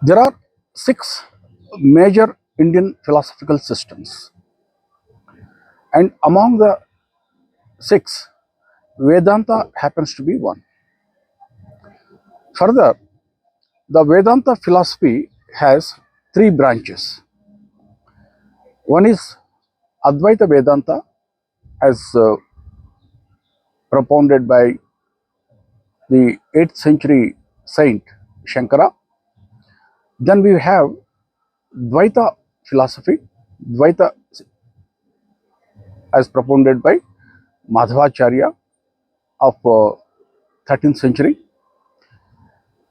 There are six major Indian philosophical systems, and among the six, Vedanta happens to be one. Further, the Vedanta philosophy has three branches. One is Advaita Vedanta, as propounded by the 8th century saint Shankara. Then we have Dvaitha philosophy, Dvaitha as propounded by Madhvacharya of 13th century.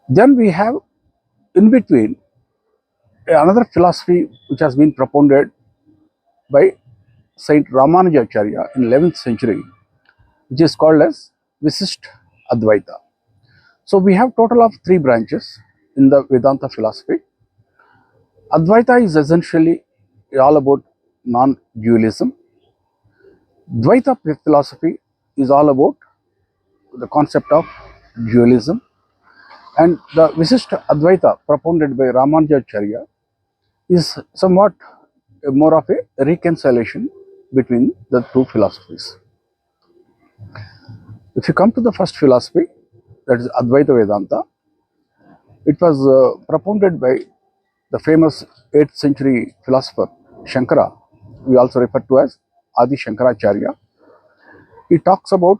Then we have in between another philosophy which has been propounded by Saint Ramanujacharya in 11th century, which is called as Visisht Advaitha. So we have total of three branches in the Vedanta philosophy. Advaita is essentially all about non-dualism. Dvaita philosophy is all about the concept of dualism. And the Visisht Advaita propounded by Ramanujacharya is somewhat more of a reconciliation between the two philosophies. If you come to the first philosophy, that is Advaita Vedanta, it was propounded by the famous 8th century philosopher Shankara, we also refer to as Adi Shankaracharya. He talks about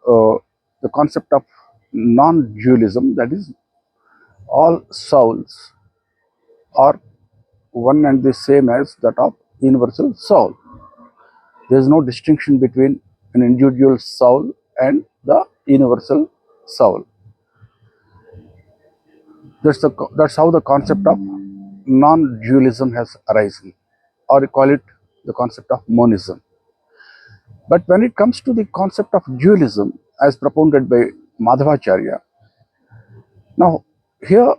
the concept of non-dualism, that is, all souls are one and the same as that of universal soul. There is no distinction between an individual soul and the universal soul. That's how the concept of non-dualism has arisen, or we call it the concept of monism. But when it comes to the concept of dualism as propounded by Madhvacharya, now here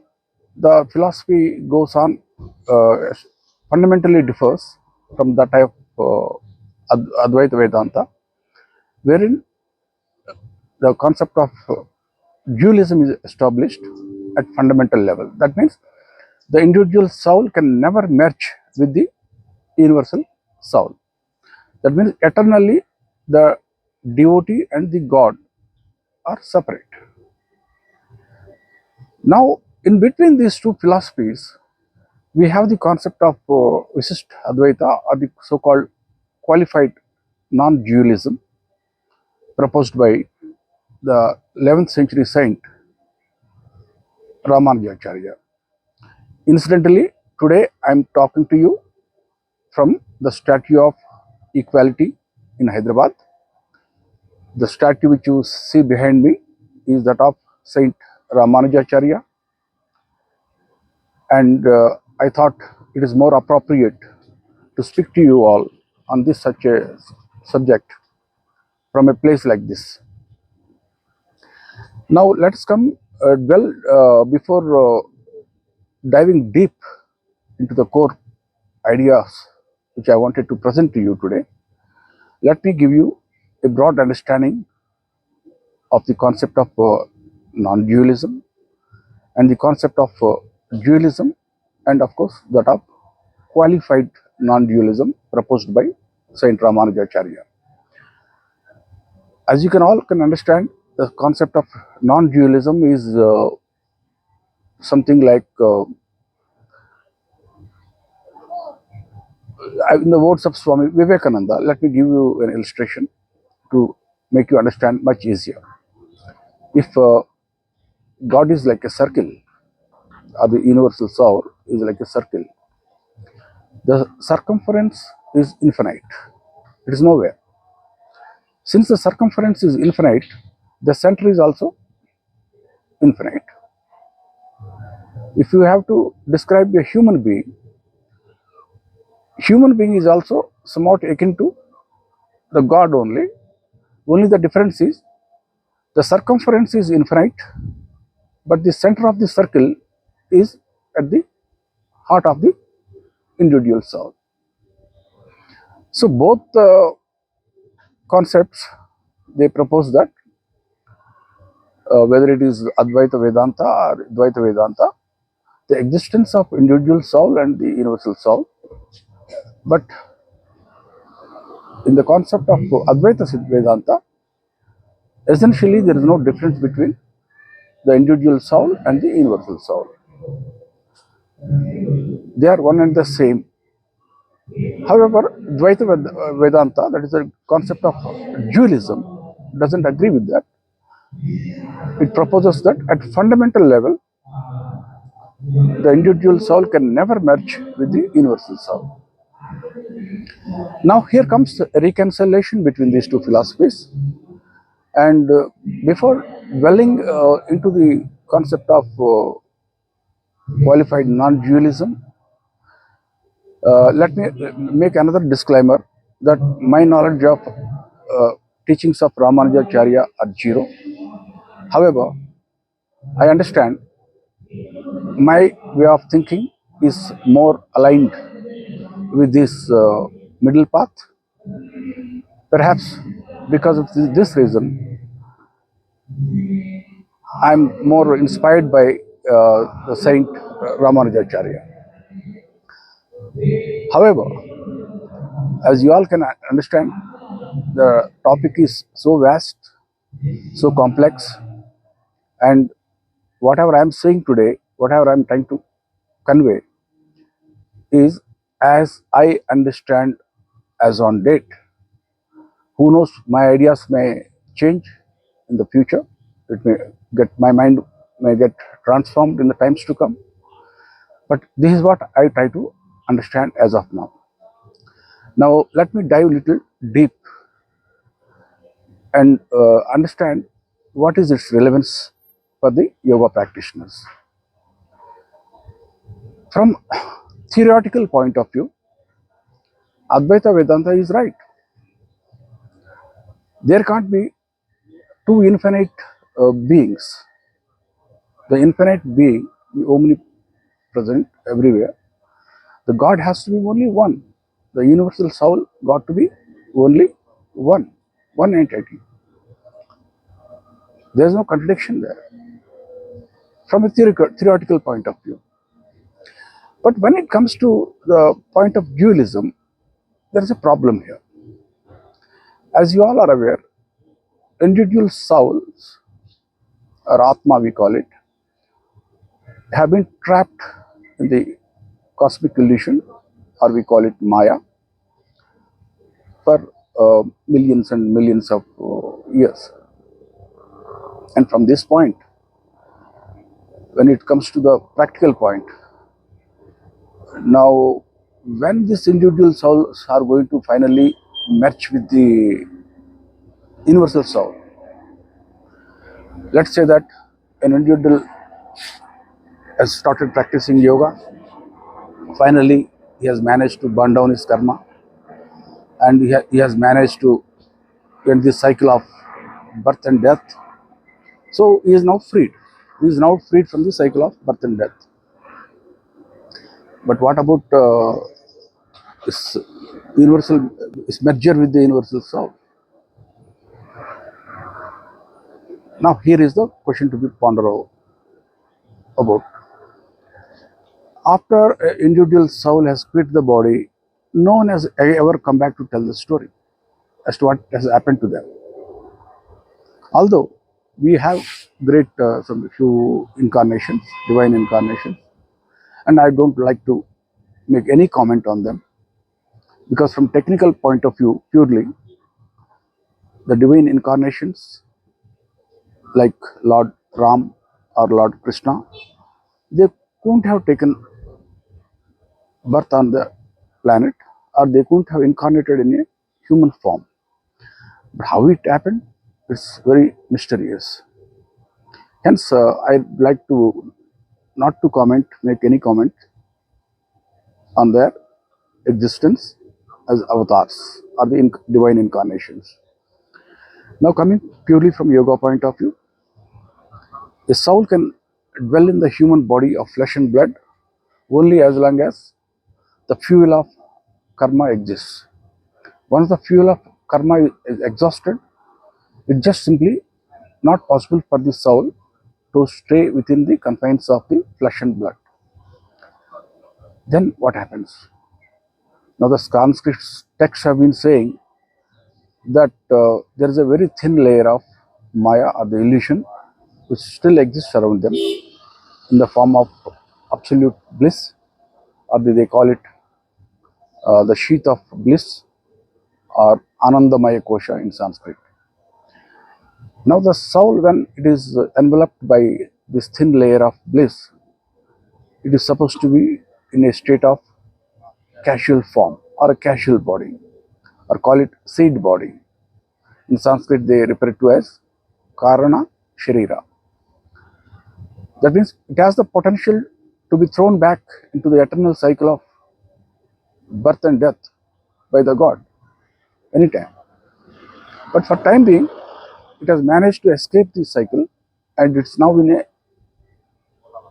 the philosophy goes on, fundamentally differs from that type of Advaita Vedanta, wherein the concept of dualism is established at fundamental level. That means the individual soul can never merge with the universal soul. That means eternally the devotee and the God are separate. Now, in between these two philosophies, we have the concept of Visisht Advaita, or the so-called qualified non-dualism, proposed by the 11th century saint Ramanujacharya. Incidentally, today I am talking to you from the statue of Equality in Hyderabad. The statue which you see behind me is that of Saint Ramanujacharya, and I thought it is more appropriate to speak to you all on this such a subject from a place like this. Now let us come before diving deep into the core ideas which I wanted to present to you today. Let me give you a broad understanding of the concept of non-dualism and the concept of dualism, and of course that of qualified non-dualism proposed by Saint Ramanujacharya. As you can understand, the concept of non-dualism is something like, in the words of Swami Vivekananda, let me give you an illustration to make you understand much easier. If God is like a circle, or the universal soul is like a circle, the circumference is infinite. It is nowhere. Since the circumference is infinite, the center is also infinite. If you have to describe a human being is also somewhat akin to the God only. Only the difference is the circumference is infinite, but the center of the circle is at the heart of the individual soul. So both concepts, they propose that whether it is Advaitha Vedanta or Dvaitha Vedanta, the existence of individual soul and the universal soul. But in the concept of Advaita Vedanta, essentially there is no difference between the individual soul and the universal soul. They are one and the same. However, Dvaita Vedanta, that is a concept of dualism, doesn't agree with that. It proposes that at fundamental level, the individual soul can never merge with the universal soul. Now here comes a reconciliation between these two philosophies. And before dwelling into the concept of qualified non-dualism, let me make another disclaimer that my knowledge of teachings of Ramanujacharya are zero. However, I understand my way of thinking is more aligned with this middle path. Perhaps because of this reason, I'm more inspired by the Saint Ramanujacharya. However, as you all can understand, the topic is so vast, so complex, and whatever I'm saying today, whatever I'm trying to convey, is as I understand as on date. Who knows, my ideas may change in the future. It may get, my mind may get transformed in the times to come. But this is what I try to understand as of now. Now, let me dive a little deep and understand what is its relevance for the yoga practitioners. From theoretical point of view, Advaita Vedanta is right. There can't be two infinite beings. The infinite being, the omnipresent everywhere, the God has to be only one. The universal soul got to be only one entity. There is no contradiction there from a theoretical point of view. But when it comes to the point of dualism, there is a problem here. As you all are aware, individual souls, or Atma we call it, have been trapped in the cosmic illusion, or we call it Maya, for millions and millions of years. And from this point, when it comes to the practical point, now when these individual souls are going to finally merge with the universal soul, let's say that an individual has started practicing yoga, finally he has managed to burn down his karma, and he has managed to end this cycle of birth and death. So he is now freed. He is now freed from the cycle of birth and death. But what about this universal, this merger with the universal soul? Now here is the question to be pondered about. After an individual soul has quit the body, no one has ever come back to tell the story as to what has happened to them. Although we have great some few incarnations, divine incarnations, and I don't like to make any comment on them, because from technical point of view, purely, the divine incarnations like Lord Ram or Lord Krishna, they couldn't have taken birth on the planet, or they couldn't have incarnated in a human form. But how it happened, it's very mysterious. Hence, I'd like to not to comment, make any comment on their existence as avatars or the divine incarnations. Now, coming purely from yoga point of view, a soul can dwell in the human body of flesh and blood only as long as the fuel of karma exists. Once the fuel of karma is exhausted, it just simply not possible for the soul to stay within the confines of the flesh and blood. Then what happens? Now the Sanskrit texts have been saying that there is a very thin layer of Maya or the illusion which still exists around them in the form of absolute bliss, or they call it the sheath of bliss, or Anandamaya Kosha in Sanskrit. Now the soul, when it is enveloped by this thin layer of bliss, it is supposed to be in a state of casual form or a casual body, or call it seed body. In Sanskrit they refer to as Karana Sharira. That means it has the potential to be thrown back into the eternal cycle of birth and death by the God anytime. But for time being, it has managed to escape this cycle, and it's now in a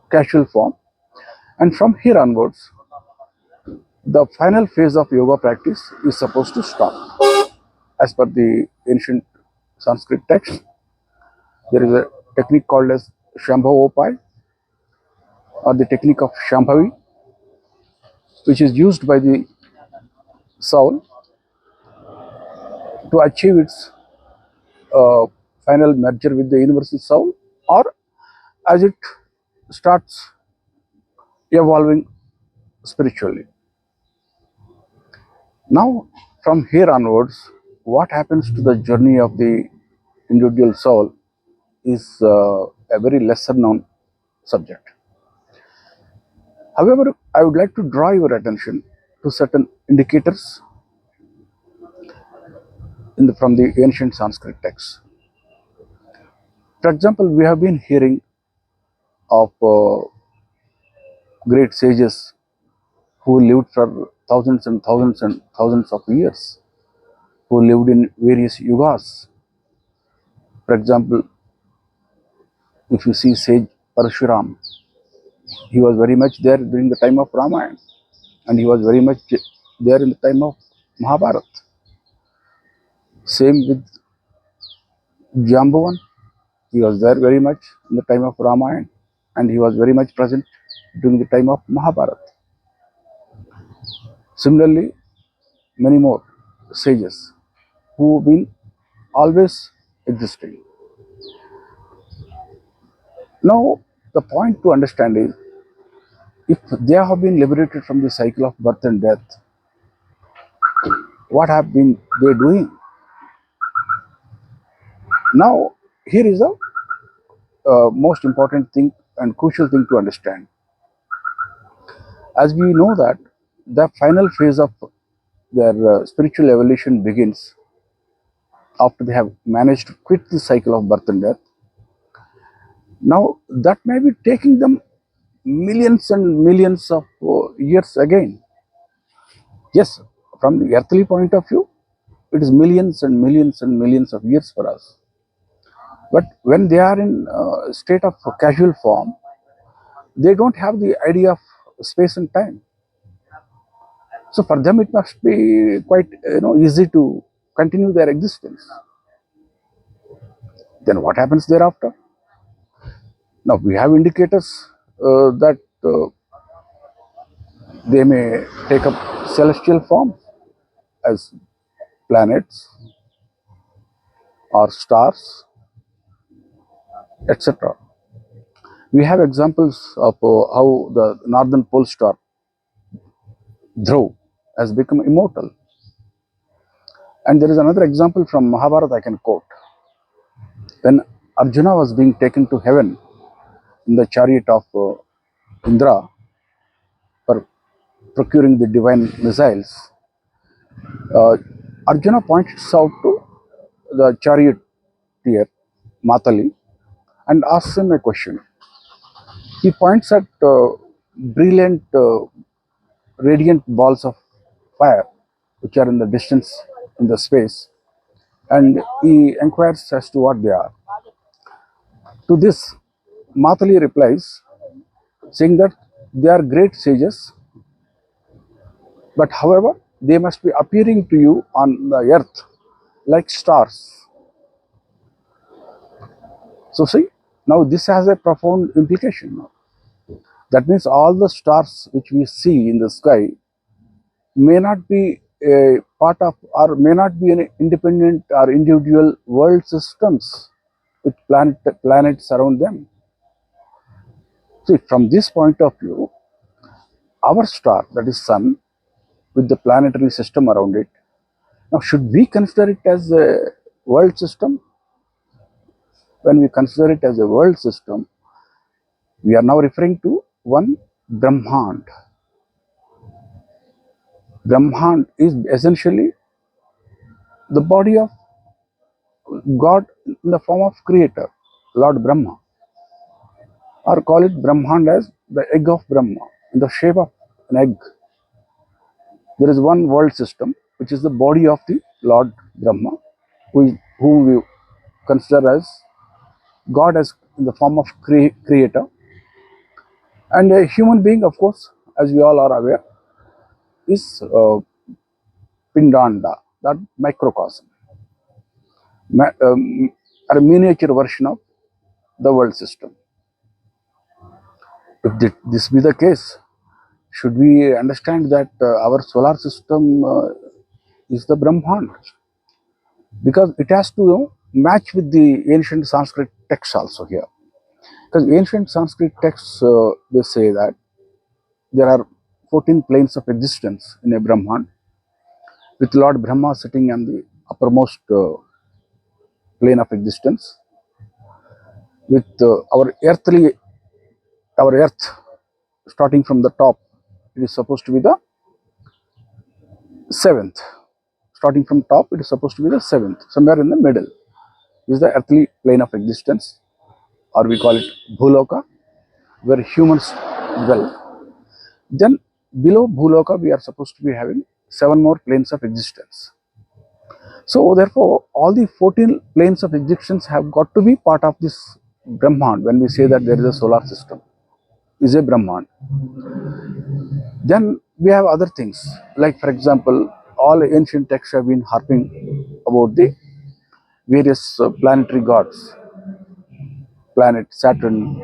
casual form. And from here onwards, the final phase of yoga practice is supposed to start. As per the ancient Sanskrit text, there is a technique called as Shambhavopai, or the technique of Shambhavi, which is used by the soul to achieve its final merger with the universal soul, or as it starts evolving spiritually. Now, from here onwards, what happens to the journey of the individual soul is a very lesser known subject. However, I would like to draw your attention to certain indicators from the ancient Sanskrit texts. For example, we have been hearing of great sages who lived for thousands and thousands and thousands of years, who lived in various yugas. For example, if you see sage Parshuram, he was very much there during the time of Ramayana, and he was very much there in the time of Mahabharata. Same with Jambavan, he was there very much in the time of Ramayana, and he was very much present during the time of Mahabharata. Similarly, many more sages who have been always existing. Now, the point to understand is, if they have been liberated from the cycle of birth and death, what have been they doing? Now, here is the most important thing and crucial thing to understand. As we know that the final phase of their spiritual evolution begins after they have managed to quit the cycle of birth and death. Now, that may be taking them millions and millions of years again. Yes, from the earthly point of view, it is millions and millions and millions of years for us. But when they are in a state of casual form, they don't have the idea of space and time. So for them, it must be quite easy to continue their existence. Then what happens thereafter? Now we have indicators that they may take up celestial form as planets or stars, etc. We have examples of how the northern pole star Dhruv has become immortal. And there is another example from Mahabharata I can quote. When Arjuna was being taken to heaven in the chariot of Indra for procuring the divine missiles, Arjuna points out to the charioteer Matali and asks him a question. He points at brilliant, radiant balls of fire which are in the distance in the space, and he inquires as to what they are. To this, Matali replies, saying that they are great sages, but however, they must be appearing to you on the earth like stars. So see, now this has a profound implication now. That means all the stars which we see in the sky may not be a part of, or may not be an independent or individual world systems with planets around them. See, from this point of view, our star, that is Sun, with the planetary system around it, now should we consider it as a world system? When we consider it as a world system, we are now referring to one Brahmand. Brahmand is essentially the body of God in the form of creator, Lord Brahma, or call it Brahmand as the egg of Brahma, in the shape of an egg. There is one world system which is the body of the Lord Brahma, whom we consider as God as in the form of creator, and a human being, of course, as we all are aware, is Pindanda, that microcosm, a miniature version of the world system. If this be the case, should we understand that our solar system is the Brahmand? Because it has to match with the ancient Sanskrit texts also here. Because ancient Sanskrit texts, they say that there are 14 planes of existence in a Brahman, with Lord Brahma sitting on the uppermost plane of existence, with our earth starting from the top, it is supposed to be the seventh. Starting from top, it is supposed to be the seventh. Somewhere in the middle is the earthly plane of existence, or we call it Bhuloka, where humans dwell. Then below Bhuloka, we are supposed to be having 7 more planes of existence. So therefore, all the 14 planes of existence have got to be part of this Brahman. When we say that there is a solar system, is a Brahman. Then we have other things, like for example, all ancient texts have been harping about the various planetary gods. Planet Saturn,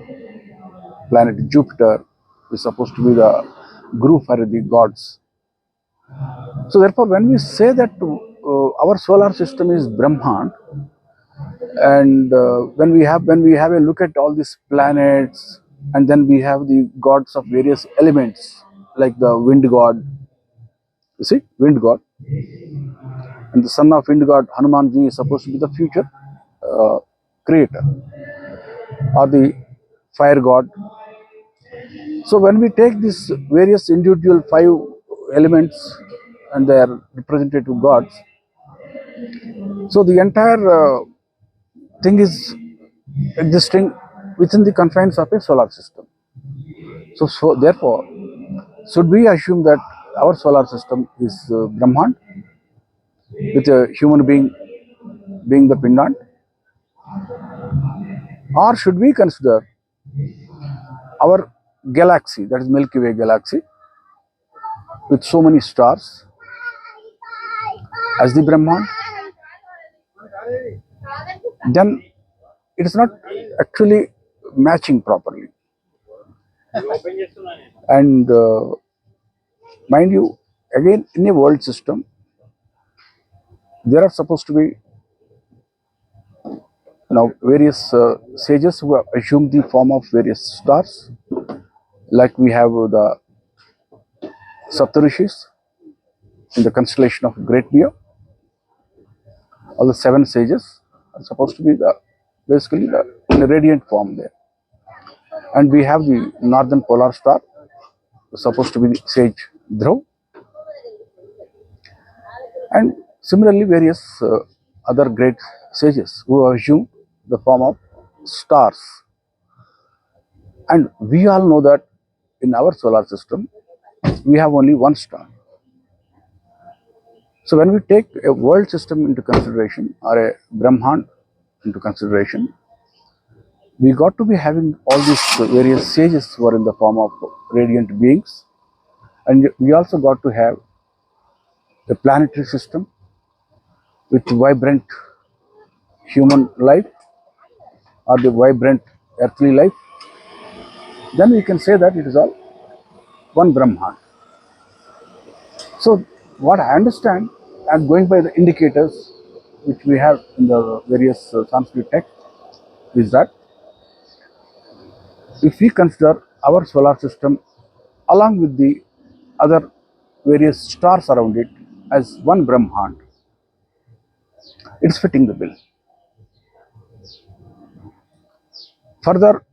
planet Jupiter is supposed to be the guru for the gods. So therefore, when we say that our solar system is Brahman, and when we have a look at all these planets, and then we have the gods of various elements, like the wind god, you see, wind god, and the son of wind god Hanumanji is supposed to be the future creator, or the fire god. So when we take these various individual 5 elements and their representative gods, so the entire thing is existing within the confines of a solar system. So therefore, should we assume that our solar system is Brahman, with a human being the Pindand, or should we consider our galaxy, that is Milky Way galaxy, with so many stars, as the Brahman? Then it is not actually matching properly. And mind you, again, in a world system, there are supposed to be various sages who have assumed the form of various stars, like we have the Saptarishis in the constellation of Great Bear. All the 7 sages are supposed to be basically in a radiant form there. And we have the northern polar star, supposed to be the sage Dhruv, and similarly various other great sages who have assumed the form of stars. And we all know that in our solar system, we have only one star. So when we take a world system into consideration, or a Brahman into consideration, we got to be having all these various sages who are in the form of radiant beings, and we also got to have a planetary system with vibrant human life, or the vibrant earthly life, then we can say that it is all one Brahman. So what I understand, and going by the indicators which we have in the various Sanskrit texts, is that if we consider our solar system along with the other various stars around it as one Brahman, it's fitting the bill. Further,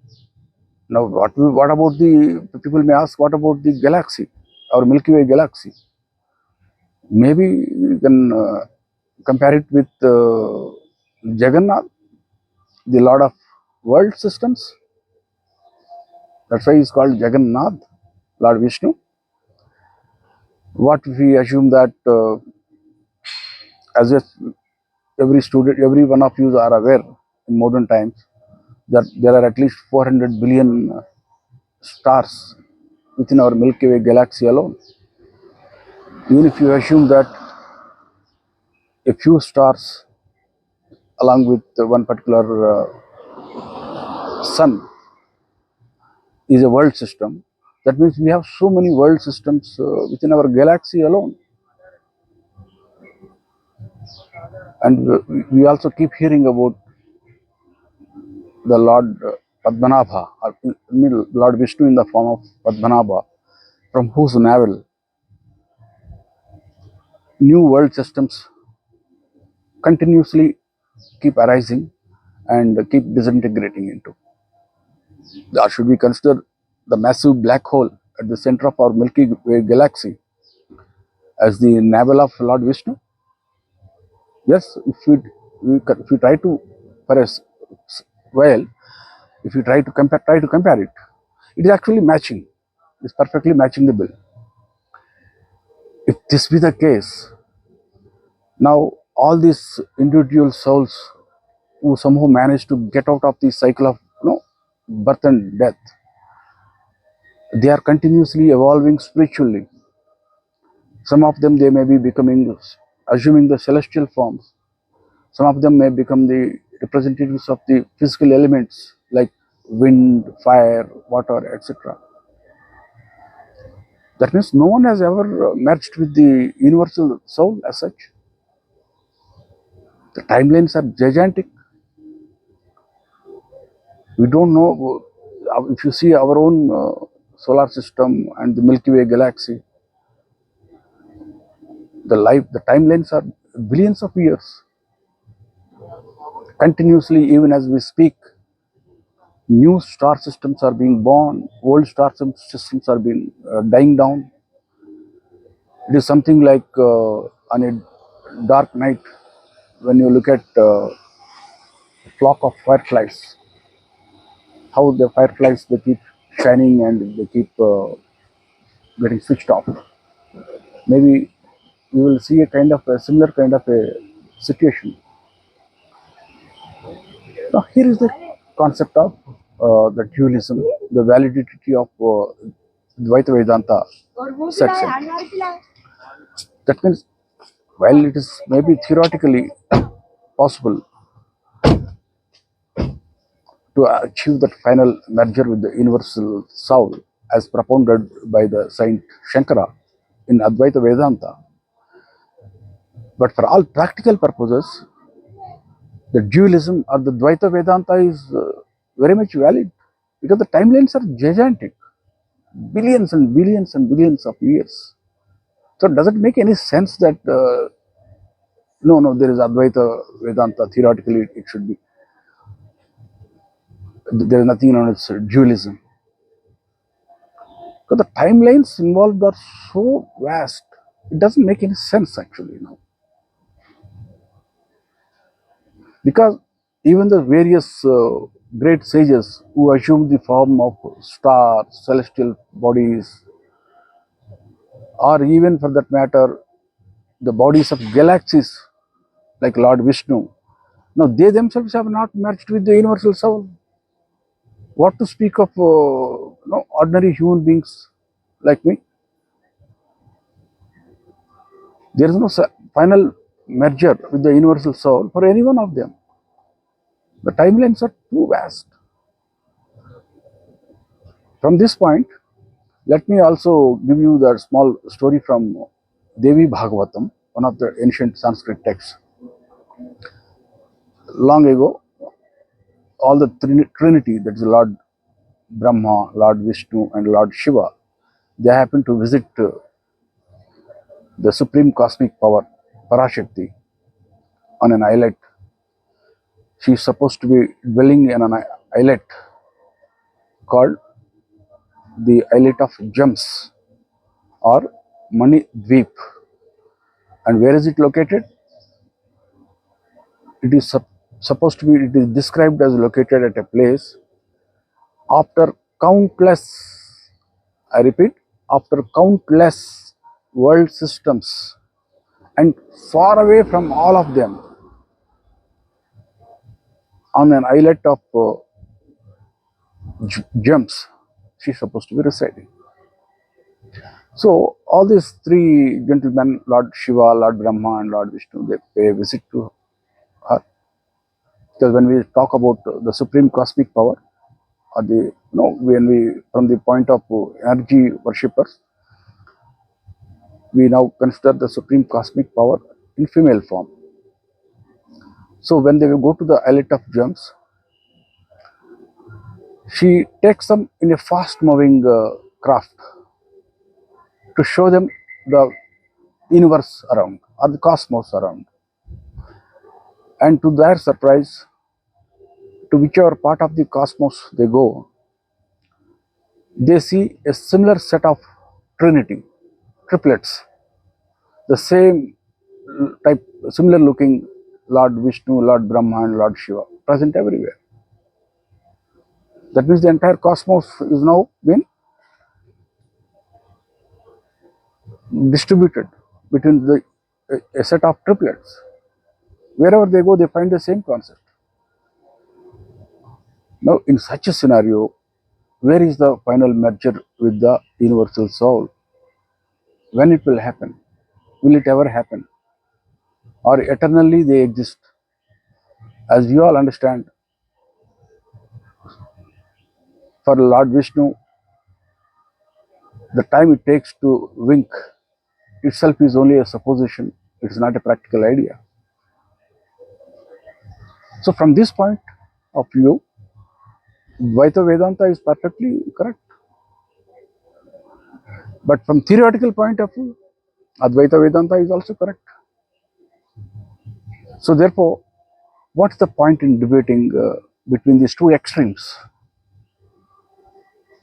now what about the people may ask, what about the galaxy, our Milky Way galaxy? Maybe we can compare it with Jagannath, the Lord of world systems. That's why he's called Jagannath, Lord Vishnu. What if we assume that, as if every student, every one of you are aware in modern times, that there are at least 400 billion stars within our Milky Way galaxy alone. Even if you assume that a few stars along with one particular sun is a world system, that means we have so many world systems within our galaxy alone. And we also keep hearing about the Lord Padmanabha, or Lord Vishnu in the form of Padmanabha, from whose navel new world systems continuously keep arising and keep disintegrating into. Or should we consider the massive black hole at the center of our Milky Way galaxy as the navel of Lord Vishnu? Yes, if we try to, for a while, if you try to compare it, it is actually matching. It's perfectly matching the bill. If this be the case, now all these individual souls who somehow manage to get out of the cycle of birth and death, they are continuously evolving spiritually. Some of them, they may be assuming the celestial forms. Some of them may become the representatives of the physical elements like wind, fire, water, etc. That means no one has ever merged with the universal soul as such. The timelines are gigantic. We don't know, if you see our own solar system and the Milky Way galaxy, the timelines are billions of years. Continuously, even as we speak, new star systems are being born, old star systems are being dying down. It is something like on a dark night when you look at a flock of fireflies, how the fireflies, they keep shining and they keep getting switched off. Maybe we will see a similar kind of a situation. Now, here is the concept of the dualism, the validity of Dvaitha Vedanta sets in. That means, while it is maybe theoretically possible to achieve that final merger with the universal soul, as propounded by the Saint Shankara in Advaita Vedanta, but for all practical purposes, the dualism or the Dvaita Vedanta is very much valid, because the timelines are gigantic, billions and billions and billions of years. So does it make any sense that no, there is Advaita Vedanta, theoretically it should be, there is nothing known as dualism? Because the timelines involved are so vast, it doesn't make any sense actually, because even the various great sages who assumed the form of stars, celestial bodies, or even for that matter, the bodies of galaxies like Lord Vishnu, now they themselves have not merged with the universal soul. What to speak of ordinary human beings like me? There is no final merger with the universal soul for any one of them. The timelines are too vast. From this point, let me also give you the small story from Devi Bhagavatam, one of the ancient Sanskrit texts. Long ago, all the Trinity, that is Lord Brahma, Lord Vishnu, and Lord Shiva, they happened to visit the supreme cosmic power, Parashakti, on an islet. She is supposed to be dwelling in an islet called the Islet of Gems or Mani Dweep. And where is it located? It is supposed to be, it is described as located at a place after countless, I repeat, after countless world systems and far away from all of them, on an islet of gems, she is supposed to be residing. So all these three gentlemen, Lord Shiva, Lord Brahma, and Lord Vishnu, they pay a visit to her. Because when we talk about the supreme cosmic power, or the when we from the point of energy worshippers, we now consider the supreme cosmic power in female form. So when they will go to the islet of gems, she takes them in a fast-moving craft to show them the universe around or the cosmos around. And to their surprise, to whichever part of the cosmos they go, they see a similar set of trinity, triplets, the same type, similar looking Lord Vishnu, Lord Brahma, and Lord Shiva present everywhere. That means the entire cosmos is now been distributed between a set of triplets. Wherever they go, they find the same concept. Now, in such a scenario, where is the final merger with the universal soul? When it will happen? Will it ever happen? Or eternally they exist? As we all understand, for Lord Vishnu, the time it takes to wink itself is only a supposition, it is not a practical idea. So, from this point of view, Dvaitha Vedanta is perfectly correct. But from theoretical point of view, Advaita Vedanta is also correct. So, therefore, what's the point in debating between these two extremes?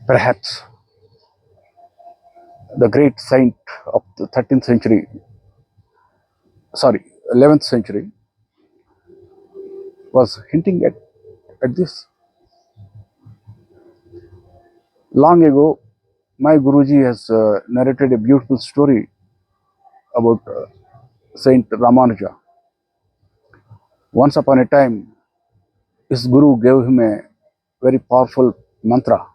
Perhaps the great saint of the 13th century, sorry, 11th century, was hinting at this. Long ago, my Guruji has narrated a beautiful story about Saint Ramanuja. Once upon a time, his Guru gave him a very powerful mantra,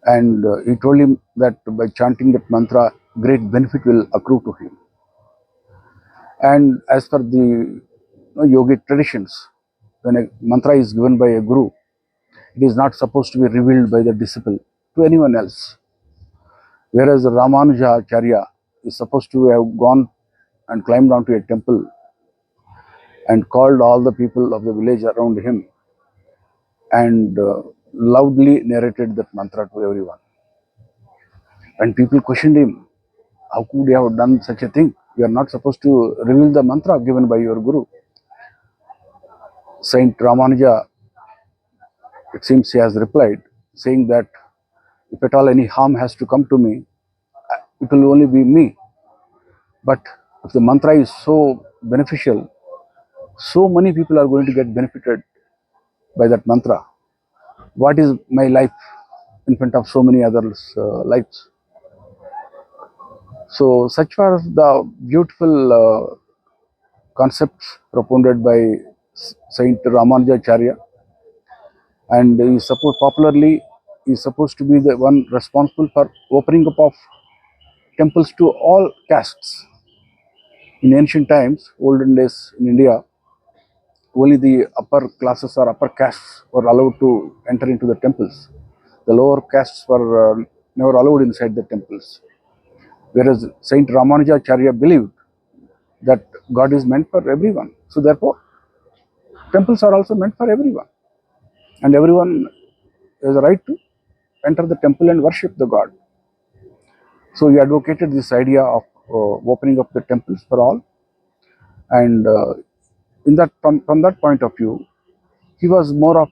and he told him that by chanting that mantra, great benefit will accrue to him. And as per the yogic traditions, when a mantra is given by a Guru, it is not supposed to be revealed by the disciple to anyone else. Whereas Ramanuja Acharya is supposed to have gone and climbed onto a temple and called all the people of the village around him and loudly narrated that mantra to everyone. And people questioned him, how could you have done such a thing? You are not supposed to reveal the mantra given by your Guru. Saint Ramanuja, it seems he has replied, saying that if at all any harm has to come to me, it will only be me. But if the mantra is so beneficial, so many people are going to get benefited by that mantra. What is my life in front of so many others' lives? So, such were the beautiful concepts propounded by Saint Ramanujacharya, and he popularly is supposed to be the one responsible for opening up of temples to all castes. In ancient times, olden days in India, only the upper classes or upper castes were allowed to enter into the temples. The lower castes were never allowed inside the temples. Whereas Saint Ramanujacharya believed that God is meant for everyone. So therefore, temples are also meant for everyone. And everyone has a right to enter the temple and worship the God. So he advocated this idea of opening up the temples for all. And from that point of view, he was more of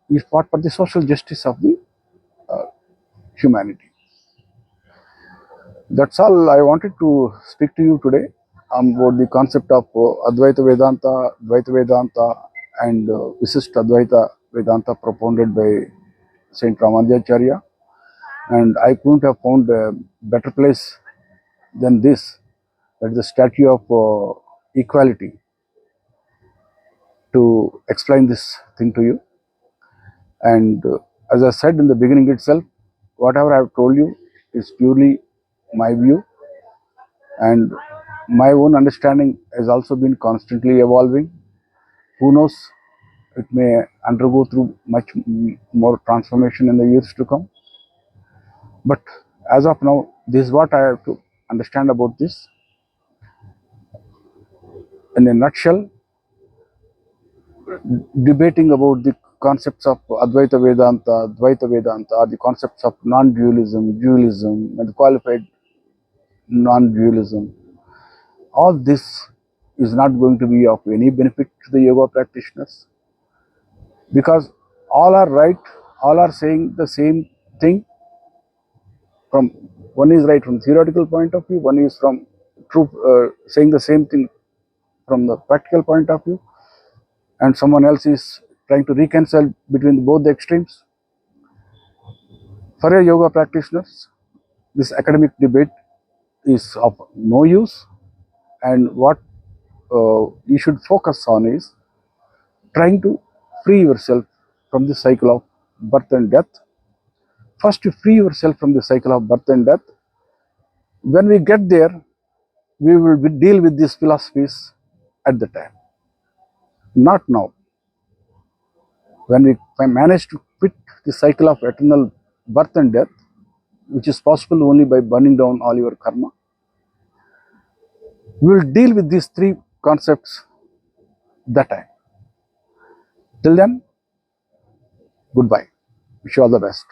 he fought for the social justice of the humanity. That's all I wanted to speak to you today about the concept of Advaitha Vedanta, Dvaitha Vedanta, and Visisht Advaitha Vedanta propounded by Saint Ramanujacharya. And I couldn't have found a better place than this, that is the statue of equality, to explain this thing to you. And as I said in the beginning itself, whatever I have told you is purely my view, and my own understanding has also been constantly evolving. Who knows, it may undergo through much more transformation in the years to come. But as of now, this is what I have to understand about this. In a nutshell, debating about the concepts of Advaita Vedanta, Dvaita Vedanta, or the concepts of non-dualism, dualism, and qualified non-dualism, all this is not going to be of any benefit to the yoga practitioners, because all are right, all are saying the same thing. From one is right from theoretical point of view, one is from true saying the same thing from the practical point of view, and someone else is trying to reconcile between both the extremes. For a yoga practitioners, this academic debate is of no use, and what you should focus on is trying to free yourself from the cycle of birth and death. First, you free yourself from the cycle of birth and death. When we get there, we will deal with these philosophies at the time, not now. When we manage to quit the cycle of eternal birth and death, which is possible only by burning down all your karma, we will deal with these three concepts that time. Till then, goodbye. Wish you all the best.